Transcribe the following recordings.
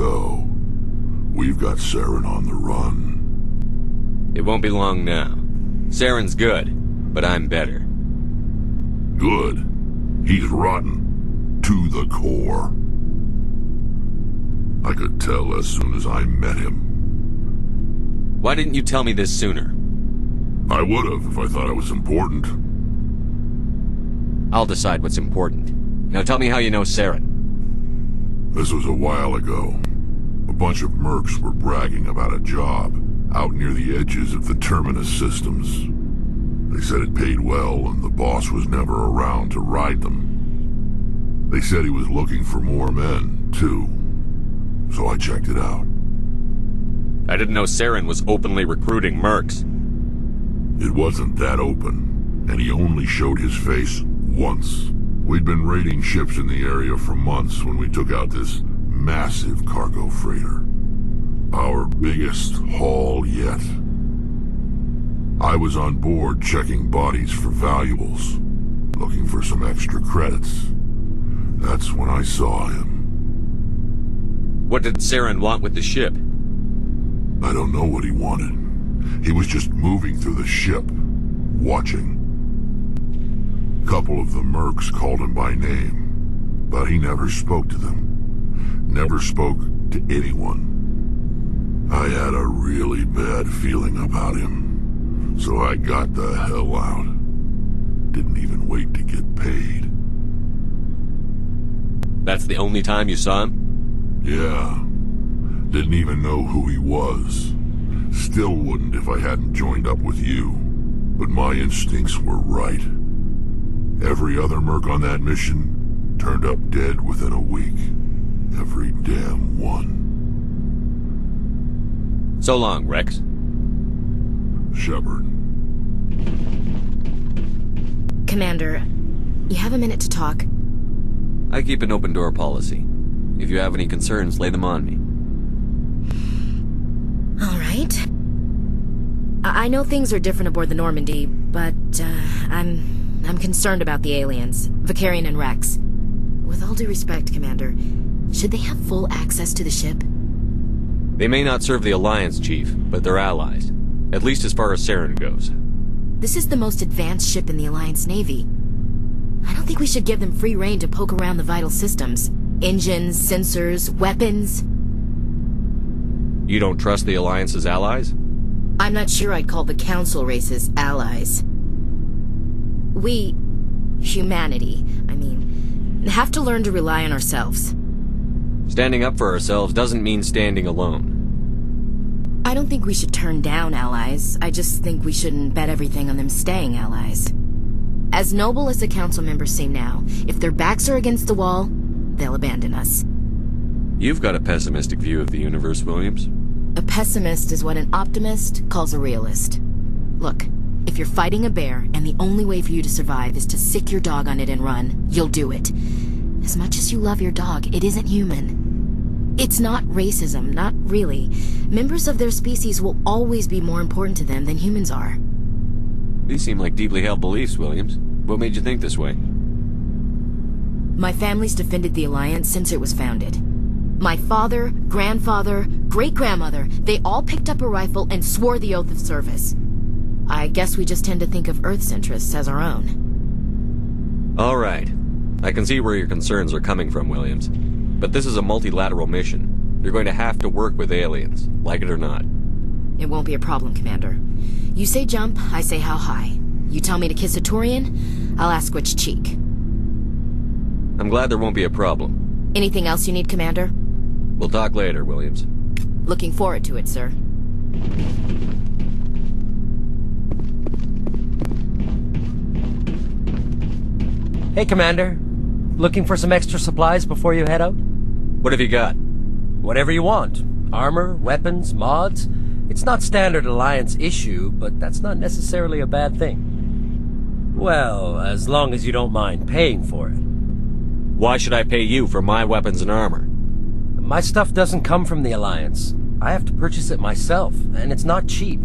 So, we've got Saren on the run. It won't be long now. Saren's good, but I'm better. Good. He's rotten. To the core. I could tell as soon as I met him. Why didn't you tell me this sooner? I would've if I thought it was important. I'll decide what's important. Now tell me how you know Saren. This was a while ago. A bunch of mercs were bragging about a job out near the edges of the Terminus systems. They said it paid well and the boss was never around to ride them. They said he was looking for more men, too. So I checked it out. I didn't know Saren was openly recruiting mercs. It wasn't that open, and he only showed his face once. We'd been raiding ships in the area for months when we took out this massive cargo freighter. Our biggest haul yet. I was on board checking bodies for valuables, looking for some extra credits. That's when I saw him. What did Saren want with the ship? I don't know what he wanted. He was just moving through the ship, watching. A couple of the mercs called him by name, but he never spoke to them. Never spoke to anyone. I had a really bad feeling about him, so I got the hell out. Didn't even wait to get paid. That's the only time you saw him? Yeah. Didn't even know who he was. Still wouldn't if I hadn't joined up with you. But my instincts were right. Every other merc on that mission turned up dead within a week. Every damn one. So long, Rex. Shepard. Commander, you have a minute to talk? I keep an open door policy. If you have any concerns, lay them on me. All right. I know things are different aboard the Normandy, but I'm concerned about the aliens, Vicarian and Rex. With all due respect, Commander, should they have full access to the ship? They may not serve the Alliance, Chief, but they're allies. At least as far as Saren goes. This is the most advanced ship in the Alliance Navy. I don't think we should give them free rein to poke around the vital systems. Engines, sensors, weapons. You don't trust the Alliance's allies? I'm not sure I'd call the Council races allies. We, humanity, have to learn to rely on ourselves. Standing up for ourselves doesn't mean standing alone. I don't think we should turn down allies. I just think we shouldn't bet everything on them staying allies. As noble as the Council members seem now, if their backs are against the wall, they'll abandon us. You've got a pessimistic view of the universe, Williams. A pessimist is what an optimist calls a realist. Look, if you're fighting a bear and the only way for you to survive is to sick your dog on it and run, you'll do it. As much as you love your dog, it isn't human. It's not racism, not really. Members of their species will always be more important to them than humans are. These seem like deeply held beliefs, Williams. What made you think this way? My family's defended the Alliance since it was founded. My father, grandfather, great-grandmother, they all picked up a rifle and swore the oath of service. I guess we just tend to think of Earth's interests as our own. All right. I can see where your concerns are coming from, Williams. But this is a multilateral mission. You're going to have to work with aliens, like it or not. It won't be a problem, Commander. You say jump, I say how high. You tell me to kiss a Turian, I'll ask which cheek. I'm glad there won't be a problem. Anything else you need, Commander? We'll talk later, Williams. Looking forward to it, sir. Hey, Commander. Looking for some extra supplies before you head out? What have you got? Whatever you want. Armor, weapons, mods. It's not standard Alliance issue, but that's not necessarily a bad thing. Well, as long as you don't mind paying for it. Why should I pay you for my weapons and armor? My stuff doesn't come from the Alliance. I have to purchase it myself, and it's not cheap.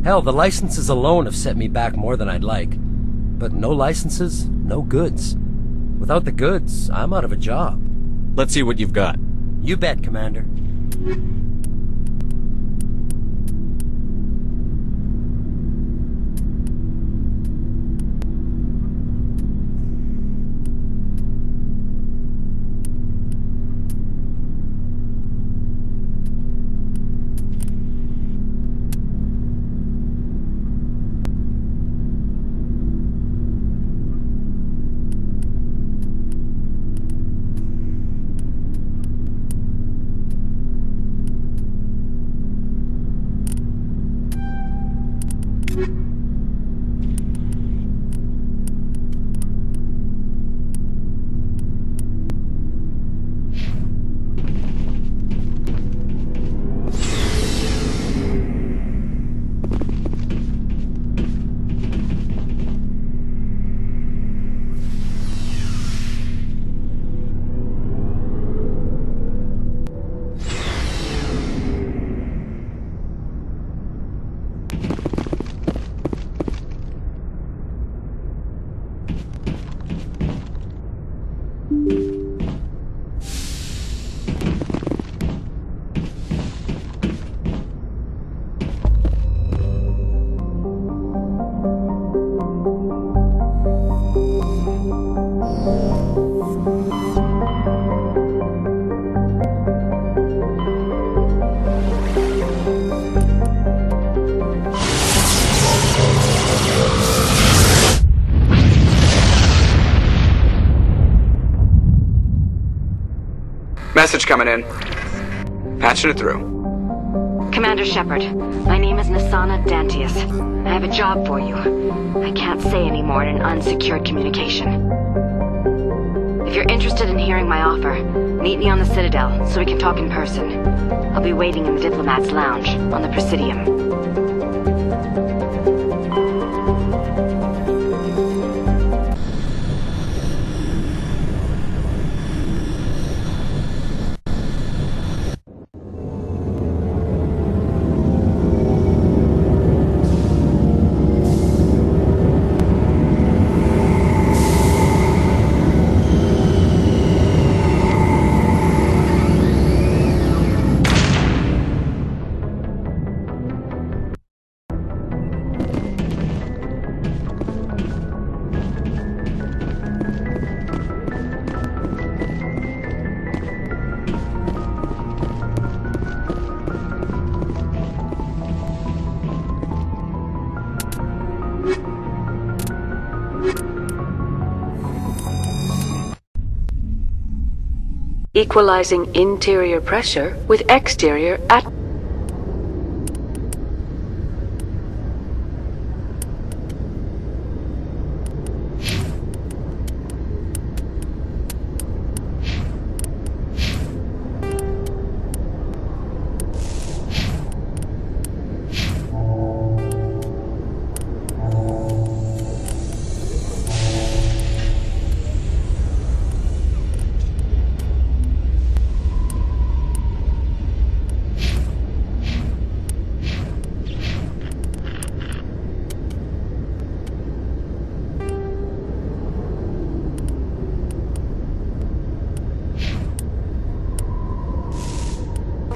Hell, the licenses alone have set me back more than I'd like. But no licenses, no goods. Without the goods, I'm out of a job. Let's see what you've got. You bet, Commander. Message coming in. Patching it through. Commander Shepard, my name is Nasana Dantius. I have a job for you. I can't say any more in an unsecured communication. If you're interested in hearing my offer, meet me on the Citadel so we can talk in person. I'll be waiting in the Diplomat's Lounge on the Presidium. Equalizing interior pressure with exterior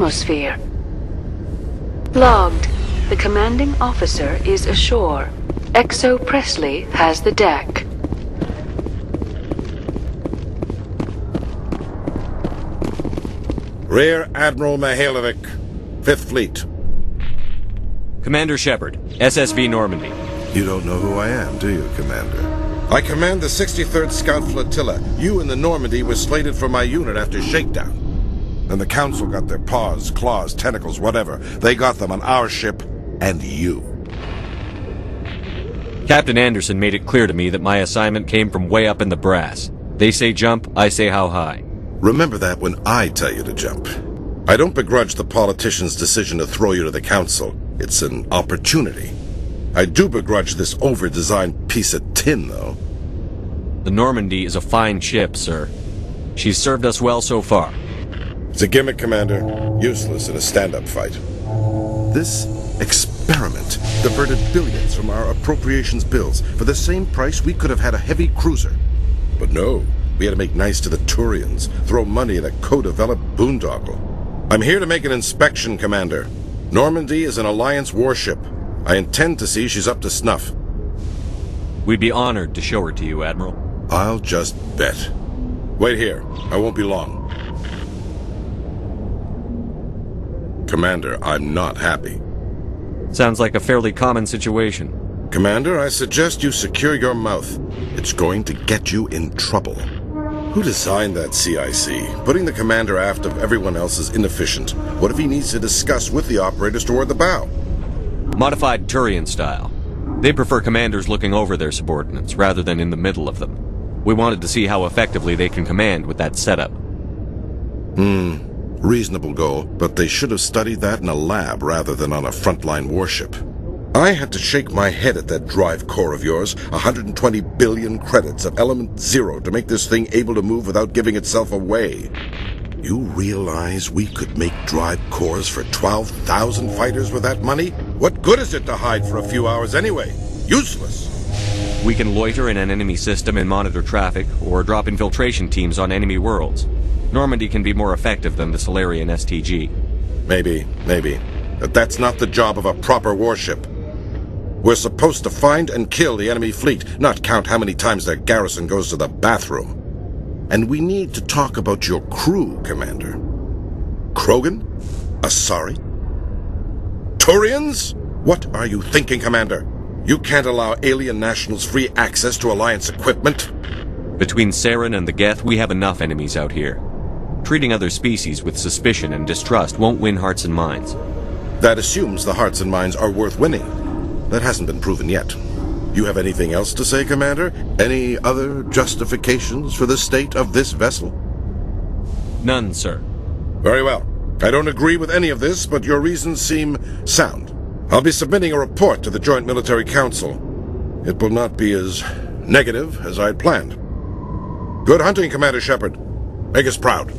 atmosphere. Logged. The commanding officer is ashore. Exo Presley has the deck. Rear Admiral Mihailovic, 5th Fleet. Commander Shepard, SSV Normandy. You don't know who I am, do you, Commander? I command the 63rd Scout Flotilla. You and the Normandy were slated for my unit after shakedown. And the Council got their paws, claws, tentacles, whatever. They got them on our ship, and you. Captain Anderson made it clear to me that my assignment came from way up in the brass. They say jump, I say how high. Remember that when I tell you to jump. I don't begrudge the politician's decision to throw you to the Council. It's an opportunity. I do begrudge this over-designed piece of tin, though. The Normandy is a fine ship, sir. She's served us well so far. It's a gimmick, Commander. Useless in a stand-up fight. This experiment diverted billions from our appropriations bills. For the same price, we could have had a heavy cruiser. But no, We had to make nice to the Turians, throw money at a co-developed boondoggle. I'm here to make an inspection, Commander. Normandy is an Alliance warship. I intend to see she's up to snuff. We'd be honored to show her to you, Admiral. I'll just bet. Wait here. I won't be long. Commander, I'm not happy. Sounds like a fairly common situation. Commander, I suggest you secure your mouth. It's going to get you in trouble. Who designed that CIC? Putting the commander aft of everyone else is inefficient. What if he needs to discuss with the operators toward the bow? Modified Turian style. They prefer commanders looking over their subordinates, rather than in the middle of them. We wanted to see how effectively they can command with that setup. Reasonable goal, but they should have studied that in a lab rather than on a frontline warship. I had to shake my head at that drive core of yours. 120 billion credits of element 0 to make this thing able to move without giving itself away. You realize we could make drive cores for 12,000 fighters with that money? What good is it to hide for a few hours anyway? Useless! We can loiter in an enemy system and monitor traffic, or drop infiltration teams on enemy worlds. Normandy can be more effective than the Solarian STG. Maybe. But that's not the job of a proper warship. We're supposed to find and kill the enemy fleet, not count how many times their garrison goes to the bathroom. And we need to talk about your crew, Commander. Krogan? Asari? Turians? What are you thinking, Commander? You can't allow alien nationals free access to Alliance equipment? Between Saren and the Geth, we have enough enemies out here. Treating other species with suspicion and distrust won't win hearts and minds. That assumes the hearts and minds are worth winning. That hasn't been proven yet. You have anything else to say, Commander? Any other justifications for the state of this vessel? None, sir. Very well. I don't agree with any of this, but your reasons seem sound. I'll be submitting a report to the Joint Military Council. It will not be as negative as I'd planned. Good hunting, Commander Shepard. Make us proud.